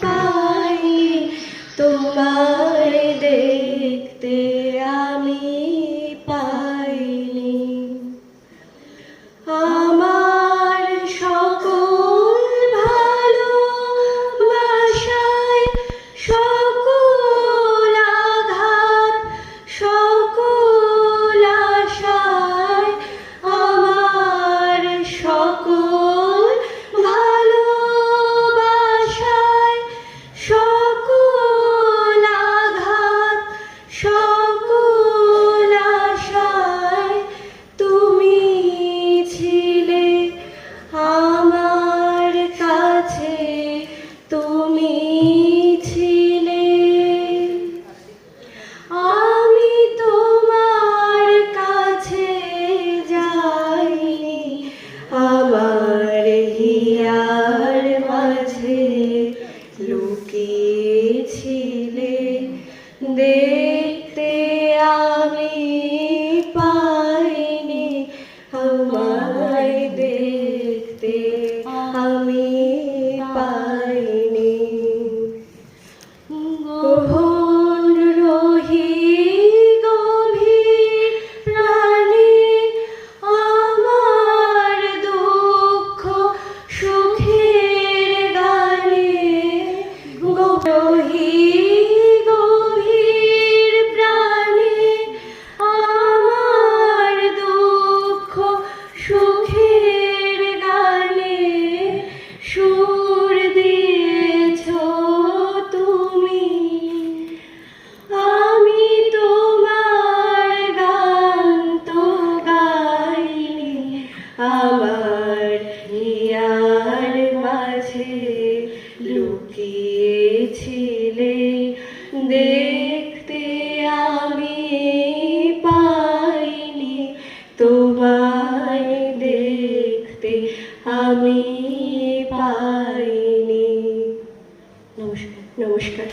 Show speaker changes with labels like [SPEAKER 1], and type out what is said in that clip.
[SPEAKER 1] পাইনি, তোমায় দেখতে আমি পাইনি। আমার সকল ভালোবাসায়, সকল আঘাত, সকল আশায়, আমার সকল ভালোবাসায়, সকল আঘাত, সকল আশায় তুমি ছিলে আমার কাছে, তুমি ছিলে। আমি তোমার কাছে যাইনি, আমার হিয়ার মাঝে লুকিয়েছিলে, দেখতে আমি পাইনি, আমায় দেখতে আমি পাইনি। গহন রহি গভীর প্রাণে আমার দুঃখ সুখের গানে, রহি গভীর প্রাণে আমার দুঃখ সুখের গানে সুর দিয়েছ তুমি। আমি তোমার গান তো গাইনি, আমার হিয়ার মাঝে লুকিয়েছিলে, দেখতে আমি পাইনি, তোমায় দেখতে আমি পাইনি। নমস্কার।